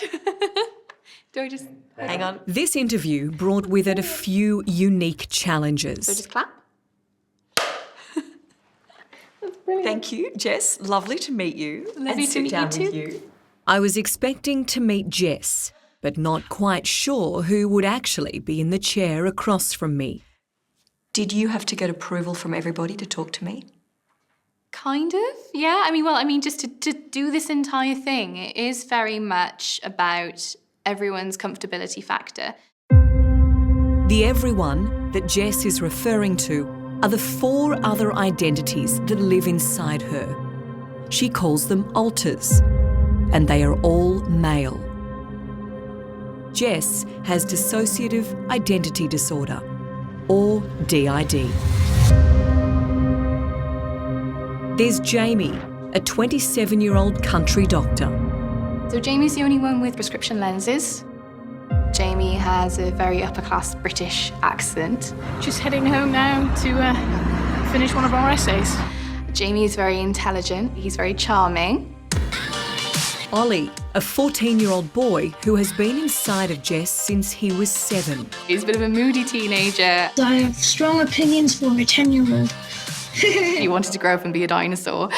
gosh! Do I just... Hang on. This interview brought with it a few unique challenges. So just clap. That's brilliant. Thank you, Jess. Lovely to meet you. Lovely to meet you too. I was expecting to meet Jess, but not quite sure who would actually be in the chair across from me. Did you have to get approval from everybody to talk to me? Kind of, yeah. Just to do this entire thing, it is very much about everyone's comfortability factor. The everyone that Jess is referring to are the 4 other identities that live inside her. She calls them alters, and they are all male. Jess has dissociative identity disorder, or DID. There's Jamie, a 27-year-old country doctor. So Jamie's the only one with prescription lenses. Jamie has a very upper-class British accent. Just heading home now to finish one of our essays. Jamie's very intelligent. He's very charming. Ollie, a 14-year-old boy who has been inside of Jess since he was 7. He's a bit of a moody teenager. I have strong opinions for a 10-year-old. He wanted to grow up and be a dinosaur.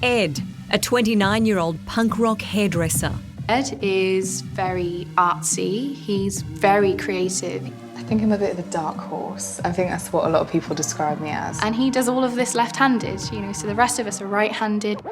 Ed, a 29-year-old punk rock hairdresser. Ed is very artsy. He's very creative. I think I'm a bit of a dark horse. I think that's what a lot of people describe me as. And he does all of this left-handed, so the rest of us are right-handed.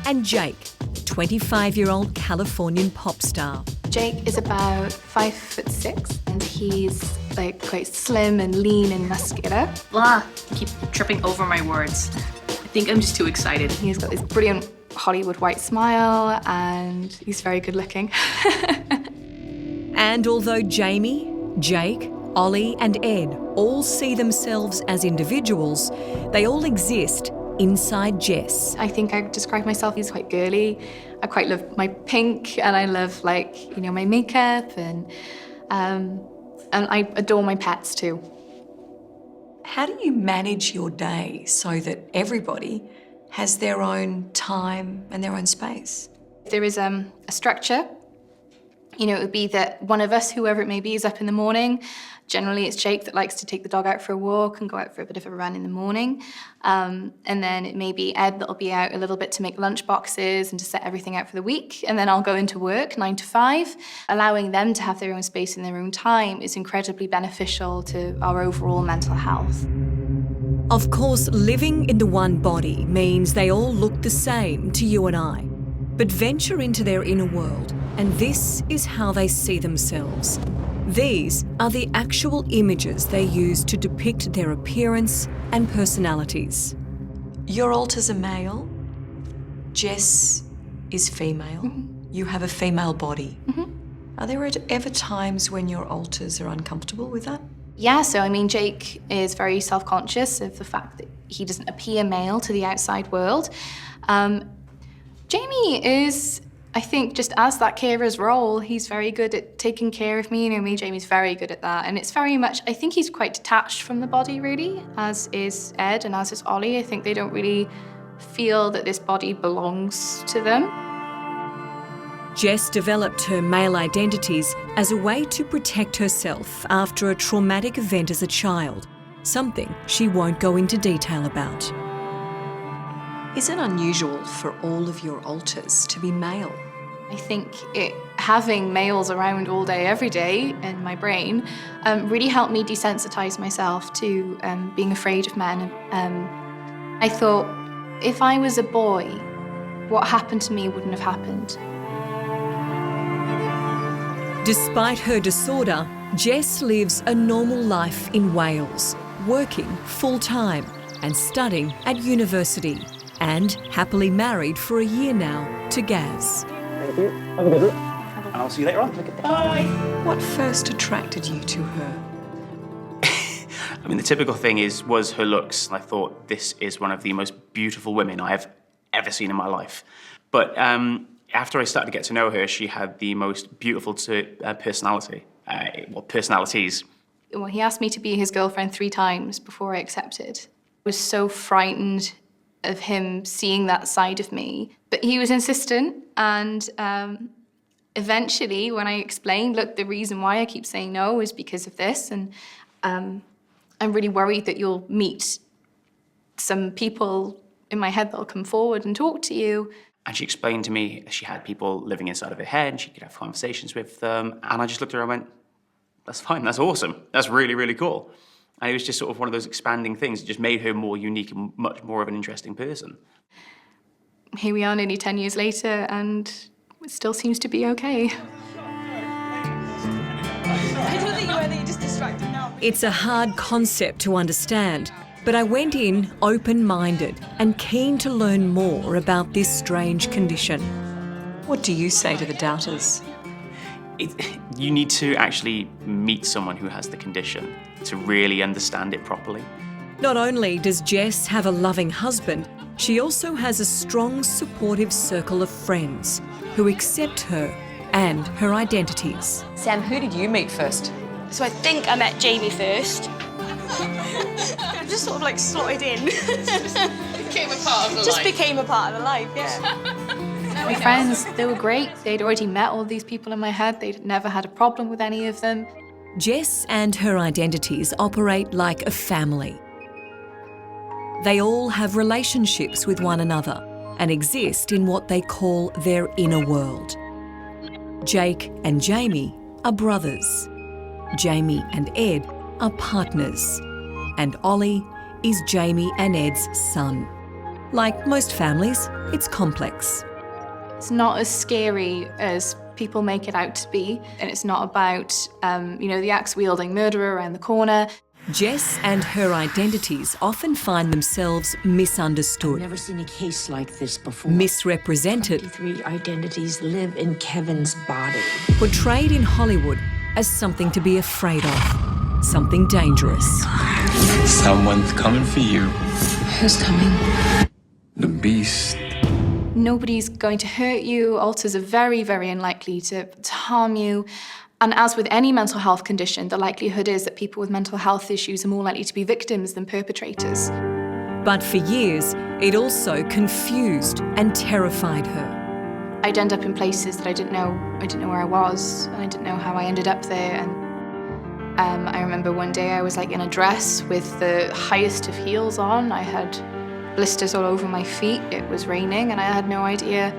And Jake, a 25-year-old Californian pop star. Jake is about 5'6", and he's quite slim and lean and muscular. Blah, I keep tripping over my words. I think I'm just too excited. He's got this brilliant Hollywood white smile, and he's very good looking. And although Jamie, Jake, Ollie and Ed all see themselves as individuals, they all exist inside Jess. I think I describe myself as quite girly. I quite love my pink, and I love my makeup, and I adore my pets too. How do you manage your day so that everybody has their own time and their own space? There is a structure. It would be that one of us, whoever it may be, is up in the morning. Generally, it's Jake that likes to take the dog out for a walk and go out for a bit of a run in the morning. And then it may be Ed that'll be out a little bit to make lunch boxes and to set everything out for the week. And then I'll go into work 9 to 5. Allowing them to have their own space and their own time is incredibly beneficial to our overall mental health. Of course, living in the one body means they all look the same to you and I. But venture into their inner world, and this is how they see themselves. These are the actual images they use to depict their appearance and personalities. Your alters are male. Jess is female. Mm-hmm. You have a female body. Mm-hmm. Are there ever times when your alters are uncomfortable with that? Yeah, so Jake is very self-conscious of the fact that he doesn't appear male to the outside world. Jamie is, I think, just as that carer's role, he's very good at taking care of me. Jamie's very good at that. And it's very much, I think he's quite detached from the body, really, as is Ed and as is Ollie. I think they don't really feel that this body belongs to them. Jess developed her male identities as a way to protect herself after a traumatic event as a child, something she won't go into detail about. Is it unusual for all of your alters to be male? I think having males around all day, every day in my brain really helped me desensitize myself to being afraid of men. I thought, if I was a boy, what happened to me wouldn't have happened. Despite her disorder, Jess lives a normal life in Wales, working full-time and studying at university, and happily married for a year now to Gaz. Thank you. Have a good one. And I'll see you later on. Bye. What first attracted you to her? The typical thing was her looks. I thought, this is one of the most beautiful women I have ever seen in my life. But after I started to get to know her, she had the most beautiful personality. Personalities. Well, he asked me to be his girlfriend 3 times before I accepted. I was so frightened of him seeing that side of me. But he was insistent, and eventually when I explained, look, the reason why I keep saying no is because of this, and I'm really worried that you'll meet some people in my head that'll come forward and talk to you. And she explained to me she had people living inside of her head and she could have conversations with them. And I just looked at her and went, that's fine, that's awesome. That's really, really cool. And it was just sort of one of those expanding things. It just made her more unique and much more of an interesting person. Here we are nearly 10 years later, and it still seems to be okay. I don't think you were, you're just distracted now. It's a hard concept to understand, but I went in open-minded and keen to learn more about this strange condition. What do you say to the doubters? You need to actually meet someone who has the condition to really understand it properly. Not only does Jess have a loving husband, she also has a strong, supportive circle of friends who accept her and her identities. Sam, who did you meet first? So I think I met Jamie first. I just sort of like slotted in. Became a part of the Just became a part of the life, yeah. My friends, they were great. They'd already met all these people in my head. They'd never had a problem with any of them. Jess and her identities operate like a family. They all have relationships with one another and exist in what they call their inner world. Jake and Jamie are brothers. Jamie and Ed are partners. And Ollie is Jamie and Ed's son. Like most families, it's complex. It's not as scary as people make it out to be, and it's not about, the axe-wielding murderer around the corner. Jess and her identities often find themselves misunderstood, Never seen a case like this before. misrepresented, 3 identities live in Kevin's body. portrayed in Hollywood as something to be afraid of, something dangerous. Someone's coming for you. Who's coming? The beast. Nobody's going to hurt you. Alters are very, very unlikely to harm you. And as with any mental health condition, the likelihood is that people with mental health issues are more likely to be victims than perpetrators. But for years, it also confused and terrified her. I'd end up in places that I didn't know where I was, and I didn't know how I ended up there. And I remember one day I was like in a dress with the highest of heels on. I had blisters all over my feet. It was raining, and I had no idea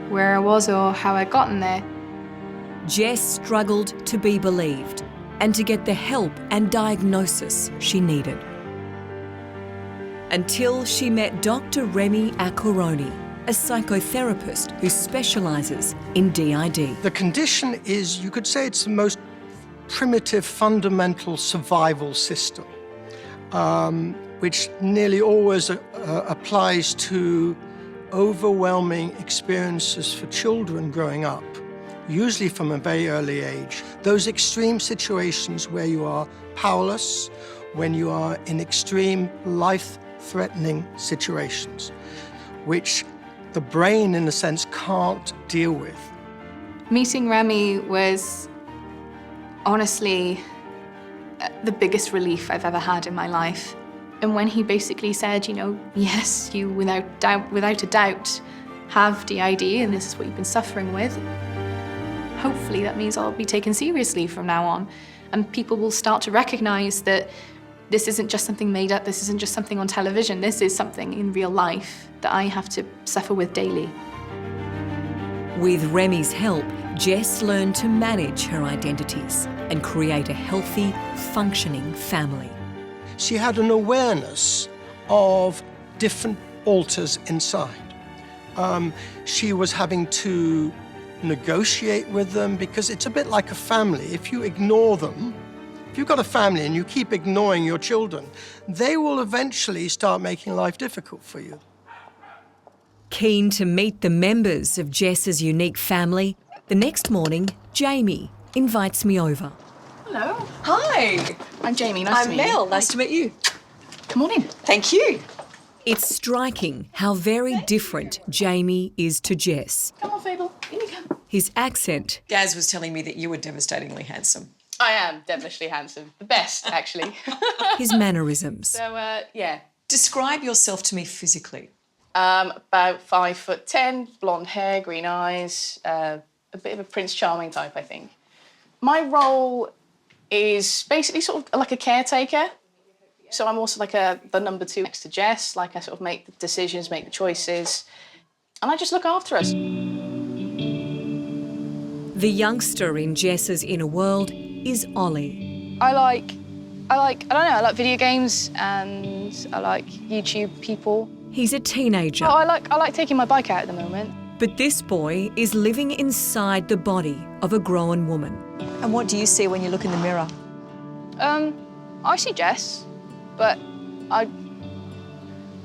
where I was or how I'd gotten there. Jess struggled to be believed and to get the help and diagnosis she needed. Until she met Dr. Remy Akoroni, a psychotherapist who specialises in DID. The condition is, you could say it's the most primitive, fundamental survival system, which nearly always applies to overwhelming experiences for children growing up, usually from a very early age. Those extreme situations where you are powerless, when you are in extreme life-threatening situations, which the brain, in a sense, can't deal with. Meeting Remy was honestly the biggest relief I've ever had in my life. And when he basically said, yes, you without a doubt have DID and this is what you've been suffering with, hopefully that means I'll be taken seriously from now on. And people will start to recognize that this isn't just something made up, this isn't just something on television, this is something in real life that I have to suffer with daily. With Remy's help, Jess learned to manage her identities and create a healthy, functioning family. She had an awareness of different alters inside. She was having to negotiate with them because it's a bit like a family. If you ignore them, if you've got a family and you keep ignoring your children, they will eventually start making life difficult for you. Keen to meet the members of Jess's unique family, the next morning, Jamie invites me over. Hello. Hi. I'm Jamie, nice to meet you. I'm Mel, nice to meet you. Come on in. Thank you. It's striking how very different Jamie is to Jess. Come on, Fable. In you come. His accent, Gaz was telling me that you were devastatingly handsome. I am devilishly handsome. The best, actually. his mannerisms. So, yeah. Describe yourself to me physically. About 5'10", blonde hair, green eyes, a bit of a Prince Charming type, I think. My role is basically sort of like a caretaker. So I'm also like the number 2 next to Jess. Like I sort of make the decisions, make the choices, and I just look after us. The youngster in Jess's inner world is Ollie. I like video games and I like YouTube people. He's a teenager. I like taking my bike out at the moment. But this boy is living inside the body of a grown woman. And what do you see when you look in the mirror? I see Jess, but I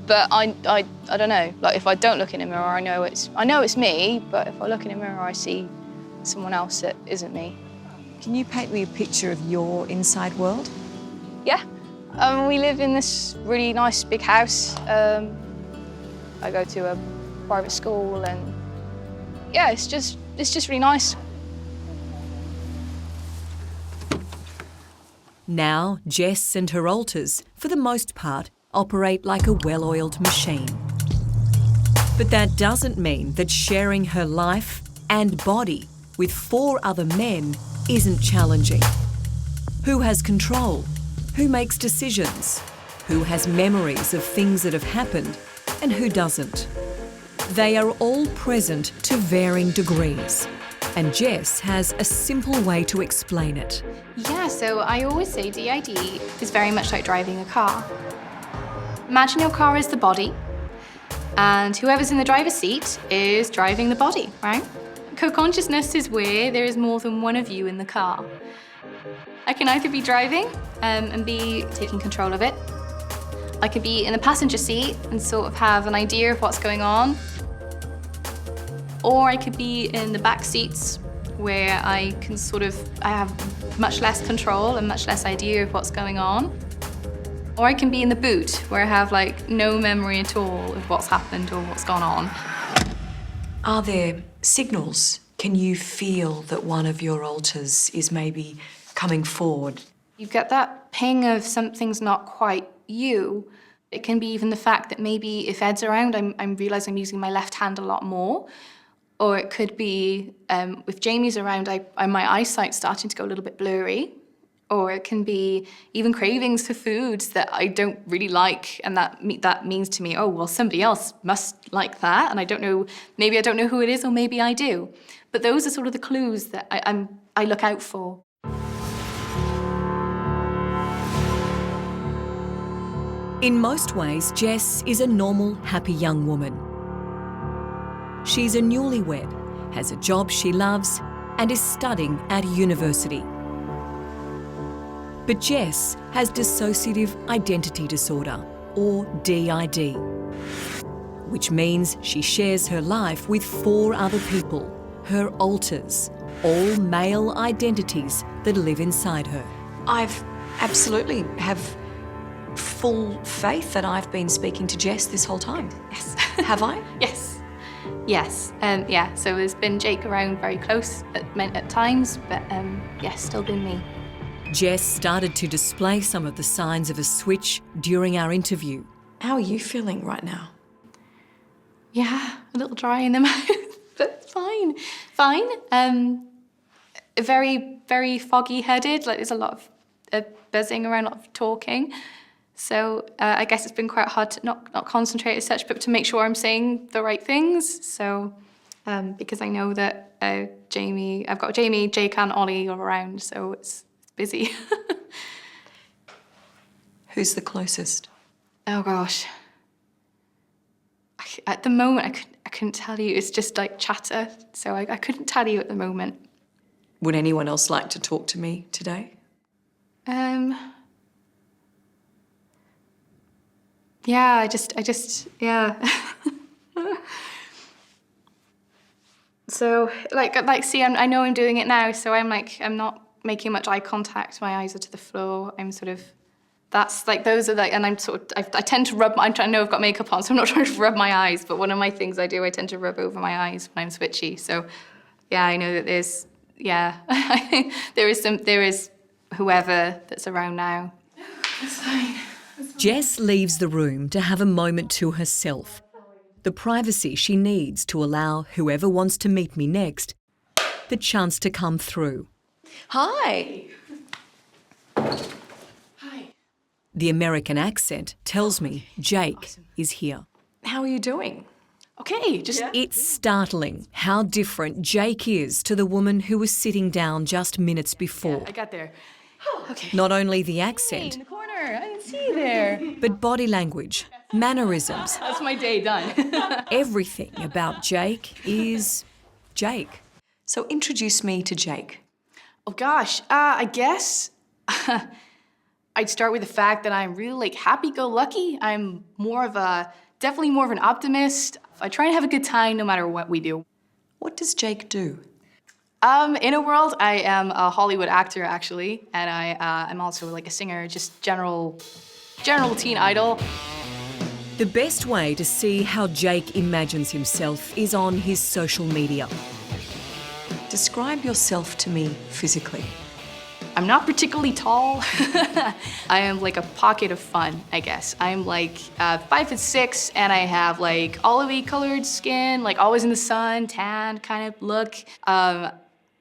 don't know. Like if I don't look in a mirror, I know it's me. But if I look in a mirror, I see someone else that isn't me. Can you paint me a picture of your inside world? Yeah. We live in this really nice big house. I go to a private school, and yeah, it's just really nice. Now, Jess and her alters, for the most part, operate like a well-oiled machine. But that doesn't mean that sharing her life and body with 4 other men isn't challenging. Who has control? Who makes decisions? Who has memories of things that have happened and who doesn't? They are all present to varying degrees, and Jess has a simple way to explain it. Yeah, so I always say DID is very much like driving a car. Imagine your car is the body, and whoever's in the driver's seat is driving the body, right? Co-consciousness is where there is more than one of you in the car. I can either be driving and be taking control of it. I could be in the passenger seat and sort of have an idea of what's going on. Or I could be in the back seats where I have much less control and much less idea of what's going on. Or I can be in the boot where I have like no memory at all of what's happened or what's gone on. Are there signals? Can you feel that one of your alters is maybe coming forward? You get that ping of something's not quite you. It can be even the fact that maybe if Ed's around, I realise I'm using my left hand a lot more. Or it could be, if Jamie's around, my eyesight's starting to go a little bit blurry. Or it can be even cravings for foods that I don't really like, and that means to me, oh, well, somebody else must like that, and I don't know, maybe I don't know who it is, or maybe I do. But those are sort of the clues that I look out for. In most ways, Jess is a normal, happy young woman. She's a newlywed, has a job she loves, and is studying at university. But Jess has dissociative identity disorder, or DID, which means she shares her life with 4 other people, her alters, all male identities that live inside her. I've absolutely have full faith that I've been speaking to Jess this whole time. Yes. Have I? Yes. Yes. Yeah, so there's been Jake around very close at times, but yes, still been me. Jess started to display some of the signs of a switch during our interview. How are you feeling right now? Yeah, a little dry in the mouth, but fine. Fine. Very, very foggy-headed. Like there's a lot of buzzing around, a lot of talking. So I guess it's been quite hard to not concentrate as such, but to make sure I'm saying the right things. So because I know that I've got Jamie, Jake, and Ollie all around, so it's busy. Who's the closest? Oh gosh. At the moment, I couldn't tell you. It's just like chatter, so I couldn't tell you at the moment. Would anyone else like to talk to me today? Yeah, I just, yeah. So, see, I know I'm doing it now, so I'm not making much eye contact. My eyes are to the floor. I'm sort of, that's like, those are like, and I'm sort of, I tend to rub, I know I've got makeup on, so I'm not trying to rub my eyes, but one of my things I do, I tend to rub over my eyes when I'm switchy. So, yeah, I know that there's, yeah, there is whoever that's around now. That's fine. Jess leaves the room to have a moment to herself. the privacy she needs to allow whoever wants to meet me next the chance to come through. Hi. The American accent tells me Jake is here. How are you doing? Okay, just It's startling how different Jake is to the woman who was sitting down just minutes before. I got there. Okay. Not only the Hey, accent, in the corner. I didn't see you there. but body language, mannerisms, That's my day done. everything about Jake is Jake. So introduce me to Jake. Oh gosh, I guess I'd start with the fact that I'm really happy-go-lucky. I'm definitely more of an optimist. I try and have a good time no matter what we do. What does Jake do? In a world, I am a Hollywood actor actually, and I'm also a singer, just general teen idol. The best way to see how Jake imagines himself is on his social media. Describe yourself to me physically. I'm not particularly tall. I am a pocket of fun, I guess. I'm 5'6", and I have olivey colored skin, always in the sun, tan kind of look.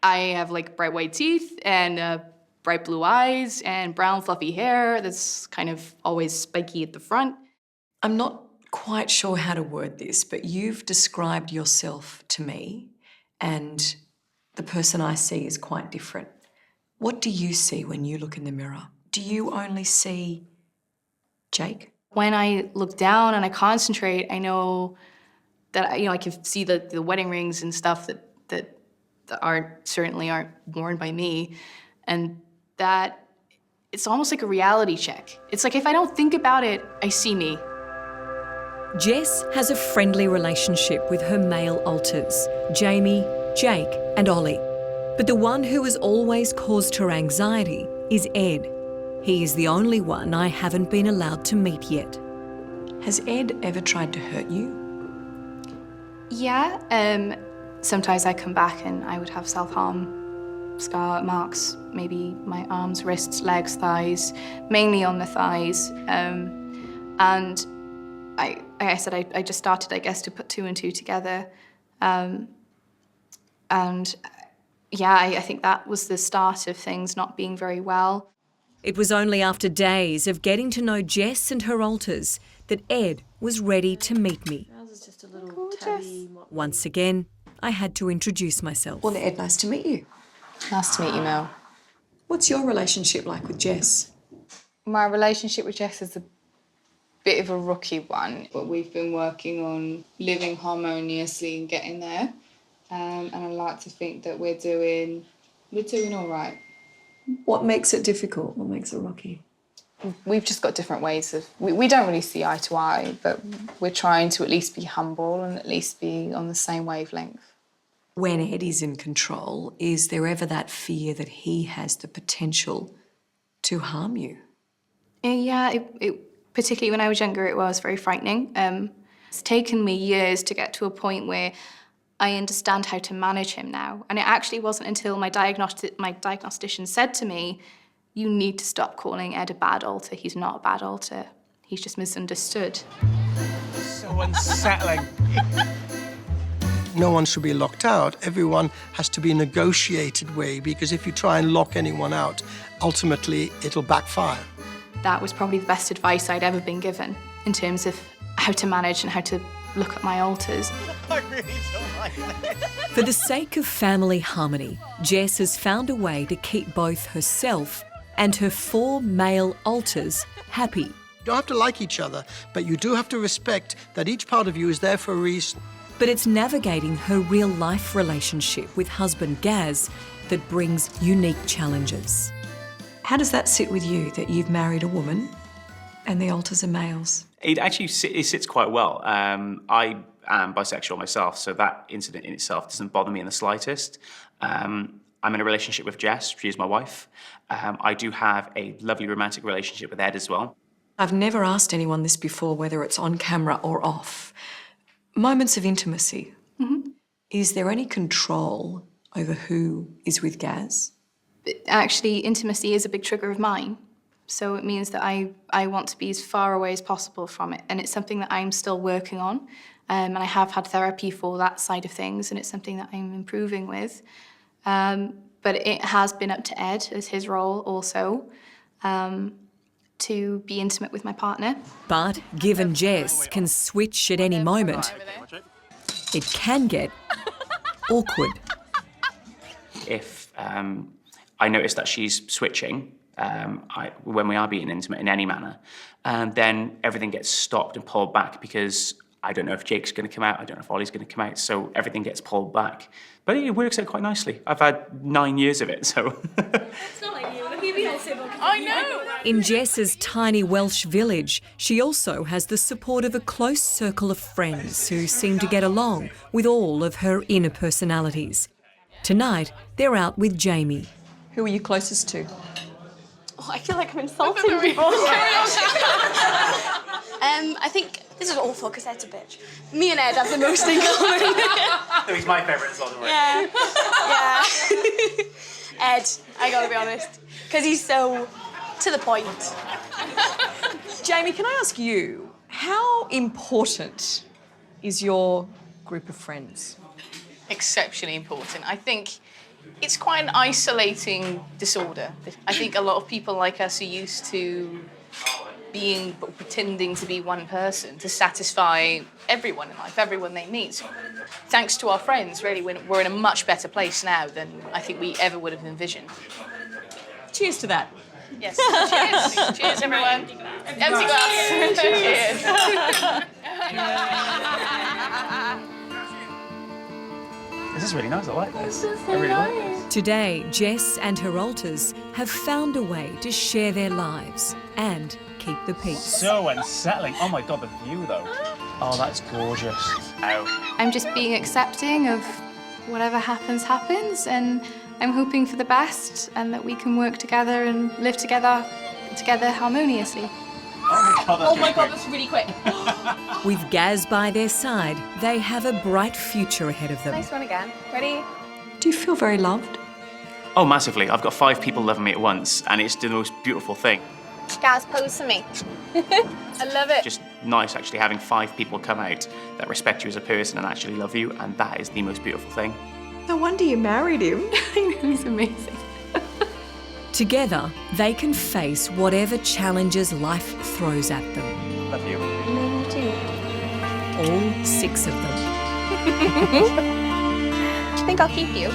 I have bright white teeth and bright blue eyes and brown fluffy hair that's kind of always spiky at the front. I'm not quite sure how to word this, but you've described yourself to me, and the person I see is quite different. What do you see when you look in the mirror? Do you only see Jake? When I look down and I concentrate, I know that I can see the wedding rings and stuff that certainly aren't worn by me, and that it's almost like a reality check. It's if I don't think about it, I see me. Jess has a friendly relationship with her male alters, Jamie, Jake and Ollie. But the one who has always caused her anxiety is Ed. He is the only one I haven't been allowed to meet yet. Has Ed ever tried to hurt you? Yeah, sometimes I come back and I would have self-harm scar marks, maybe my arms, wrists, legs, thighs, mainly on the thighs. And like I said, I just started, I guess, to put two and two together. And yeah, I think that was the start of things not being very well. It was only after days of getting to know Jess and her alters that Ed was ready to meet me. Once again, I had to introduce myself. Well, Ed, nice to meet you. Nice to meet you, Mel. What's your relationship like with Jess? My relationship with Jess is a bit of a rocky one, but we've been working on living harmoniously and getting there. And I like to think that we're doing all right. What makes it difficult? What makes it rocky? We've just got different ways of... We don't really see eye to eye, but we're trying to at least be humble and at least be on the same wavelength. When Ed is in control, is there ever that fear that he has the potential to harm you? Yeah, it particularly when I was younger, it was very frightening. It's taken me years to get to a point where I understand how to manage him now. And it actually wasn't until my diagnostician said to me, you need to stop calling Ed a bad alter. He's not a bad alter. He's just misunderstood. So unsettling. No one should be locked out. Everyone has to be a negotiated way, because if you try and lock anyone out, ultimately it'll backfire. That was probably the best advice I'd ever been given in terms of how to manage and how to look at my alters. I really don't like this. For the sake of family harmony, Jess has found a way to keep both herself and her 4 male alters happy. You don't have to like each other, but you do have to respect that each part of you is there for a reason. But it's navigating her real-life relationship with husband Gaz that brings unique challenges. How does that sit with you, that you've married a woman and the alters are males? It actually sits quite well. I am bisexual myself, so that incident in itself doesn't bother me in the slightest. I'm in a relationship with Jess. She is my wife. I do have a lovely romantic relationship with Ed as well. I've never asked anyone this before, whether it's on camera or off. Moments of intimacy. Mm-hmm. Is there any control over who is with Gaz? Actually, intimacy is a big trigger of mine. So it means that I want to be as far away as possible from it. And it's something that I'm still working on. And I have had therapy for that side of things, and it's something that I'm improving with. But it has been up to Ed, as his role also, to be intimate with my partner. But given Jess can switch at any moment, it can get awkward. If I notice that she's switching, when we are being intimate in any manner, then everything gets stopped and pulled back because I don't know if Jake's going to come out, I don't know if Ollie's going to come out, so everything gets pulled back. But it works out quite nicely. I've had 9 years of it, so... It's not like you. Look at me all simple. I know. In Jess's tiny Welsh village, she also has the support of a close circle of friends who seem to get along with all of her inner personalities. Tonight, they're out with Jamie. Who are you closest to? Oh, I feel like I'm insulting people. I think this is awful because Ed's a bitch. Me and Ed have the most in common. He's my favourite as well, don't worry. Yeah. Ed, I gotta be honest, because he's so to the point. Jamie, can I ask you, how important is your group of friends? Exceptionally important. I think it's quite an isolating disorder. I think a lot of people like us are used to pretending to be one person to satisfy everyone in life, everyone they meet. Thanks to our friends, really, we're in a much better place now than I think we ever would have envisioned. Cheers to that. Yes. Cheers. Cheers, everyone. Empty glass. Cheers. This is really nice, I like this. I really like this. Today, Jess and her alters have found a way to share their lives and keep the peace. So unsettling. Oh my God, the view though. Oh, that's gorgeous. Ow. I'm just being accepting of whatever happens, happens, and I'm hoping for the best and that we can work together and live together harmoniously. Oh my God, that's really quick. With Gaz by their side, they have a bright future ahead of them. Nice one again. Ready? Do you feel very loved? Oh, massively. I've got 5 people loving me at once, and it's the most beautiful thing. Gaz, pose to me. I love it. Just nice, actually, having 5 people come out that respect you as a person and actually love you, and that is the most beautiful thing. No wonder you married him. I know, he's amazing. Together, they can face whatever challenges life throws at them. Love you. Me too. All 6 of them. I think I'll keep you.